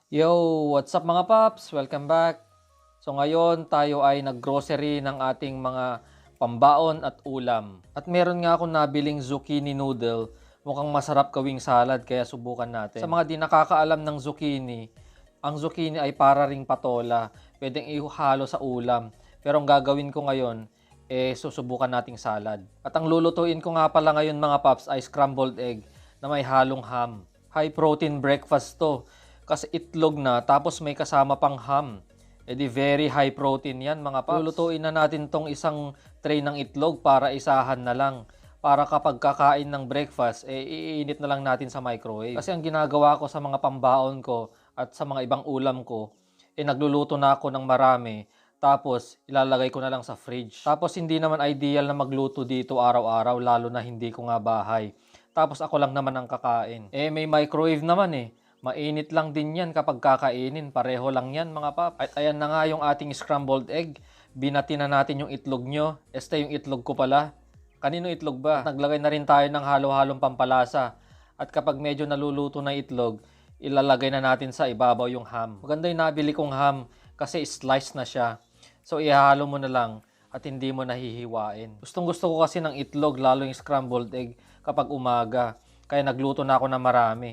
Yo, what's up mga paps? Welcome back. So ngayon tayo ay naggrocery ng ating mga pambaon at ulam. At meron nga akong nabiling zucchini noodle. Mukhang masarap gawing salad kaya subukan natin. Sa mga di nakakaalam ng zucchini, ang zucchini ay para ring patola. Pwedeng ihalo sa ulam. Pero ang gagawin ko ngayon, susubukan nating salad. At ang lulutuin ko nga pala ngayon mga paps ay scrambled egg na may halong ham. High protein breakfast to. Kasi itlog na, tapos may kasama pang ham. E di very high protein yan mga paps. Lulutuin na natin tong isang tray ng itlog para isahan na lang. Para kapag kakain ng breakfast, iinit na lang natin sa microwave. Kasi ang ginagawa ko sa mga pambaon ko at sa mga ibang ulam ko, nagluluto na ako ng marami. Tapos ilalagay ko na lang sa fridge. Tapos hindi naman ideal na magluto dito araw-araw, lalo na hindi ko nga bahay. Tapos ako lang naman ang kakain. May microwave naman Mainit lang din yan kapag kakainin. Pareho lang yan mga pap. At ayan na nga yung ating scrambled egg. Binati na natin yung itlog nyo. Yung itlog ko pala. Kanino itlog ba? At naglagay na rin tayo ng halo-halong pampalasa. At kapag medyo naluluto na itlog, ilalagay na natin sa ibabaw yung ham. Maganda yung nabili kong ham kasi slice na siya. So ihalo mo na lang at hindi mo nahihiwain. Gustong gusto ko kasi ng itlog, lalo yung scrambled egg kapag umaga. Kaya nagluto na ako ng marami.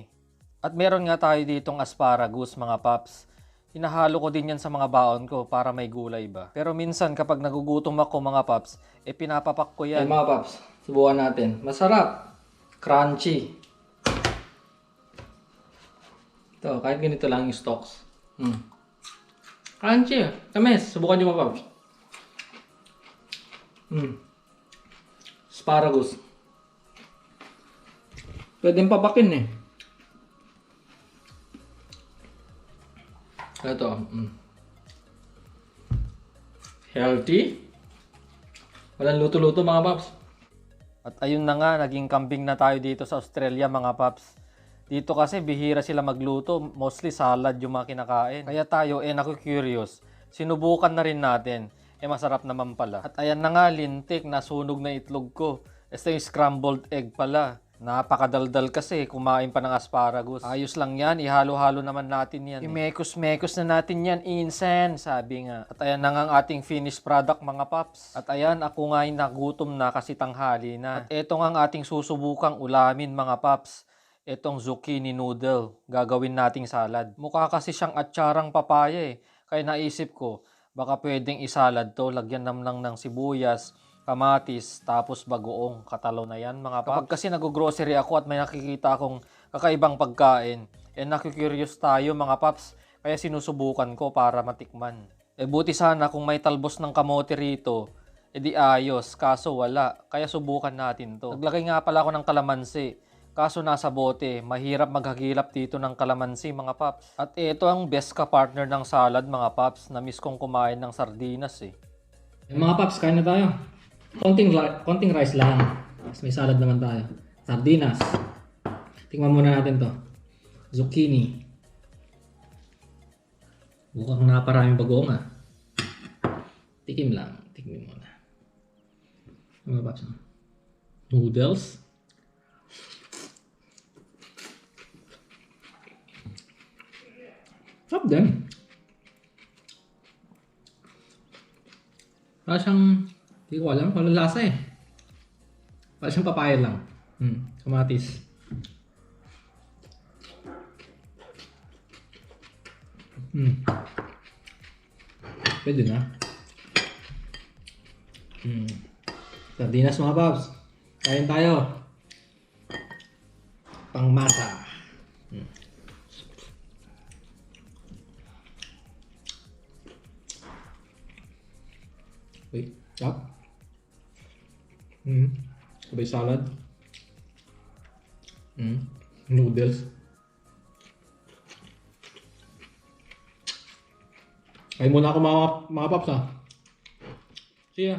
At meron nga tayo ditong asparagus mga paps. Hinahalo ko din yan sa mga baon ko para may gulay ba. Pero minsan kapag nagugutom ako mga paps, pinapapak ko yan. Mga paps, subukan natin. Masarap. Crunchy. Ito, kahit ganito lang yung stalks. Crunchy. Tamis. Subukan nyo mga paps. Asparagus. Pwedeng papakin Ito. Healthy. Walang luto-luto mga paps. At ayun na nga, naging kambing na tayo dito sa Australia mga paps. Dito kasi bihira sila magluto, mostly salad yung mga kinakain. Kaya tayo, naku-curious. Sinubukan na rin natin. Masarap naman pala. At ayan na nga, lintik, nasunog na itlog ko. Yung scrambled egg pala. Napakadaldal kasi, kumain pa ng asparagus. Ayos lang yan, ihalo-halo naman natin yan. Imekos-mekos na natin yan, insen, sabi nga. At ayan na nga ang ating finished product mga paps. At ayan, ako nga ay nagutom na kasi tanghali na. At eto nga ang ating susubukang ulamin mga paps. Etong zucchini noodle, gagawin nating salad. Mukha kasi siyang atsarang papaya Kaya naisip ko, baka pwedeng isalad to, lagyan lang ng sibuyas, kamatis, tapos bagoong. Katalo na yan mga paps. Kapag kasi nag-grocery ako at may nakikita akong kakaibang pagkain, nakikurious tayo mga paps, kaya sinusubukan ko para matikman. Buti sana kung may talbos ng kamote rito, di ayos, kaso wala, kaya subukan natin to. Naglagay nga pala ako ng kalamansi, kaso nasa bote, mahirap maghagilap dito ng kalamansi mga paps. At ito ang best ka-partner ng salad mga paps, na-miss kong kumain ng sardinas Mga paps, kain na tayo. Konting rice lang. Tapos may salad naman tayo. Sardinas. Tingnan muna natin to. Zucchini. Mukhang naparaming bagoong Tikim lang. Tikim muna. Mga paps. Noodles. Sarap din. Parang siyang, hindi ko alam kung anong lasa Parang siyang papaya lang. Kamatis. Pwede na. Sardinas mga paps. Kain tayo. Pangmasa. Wait, chop. Sabay salad. Noodles. Kain muna ako mga paps See ya.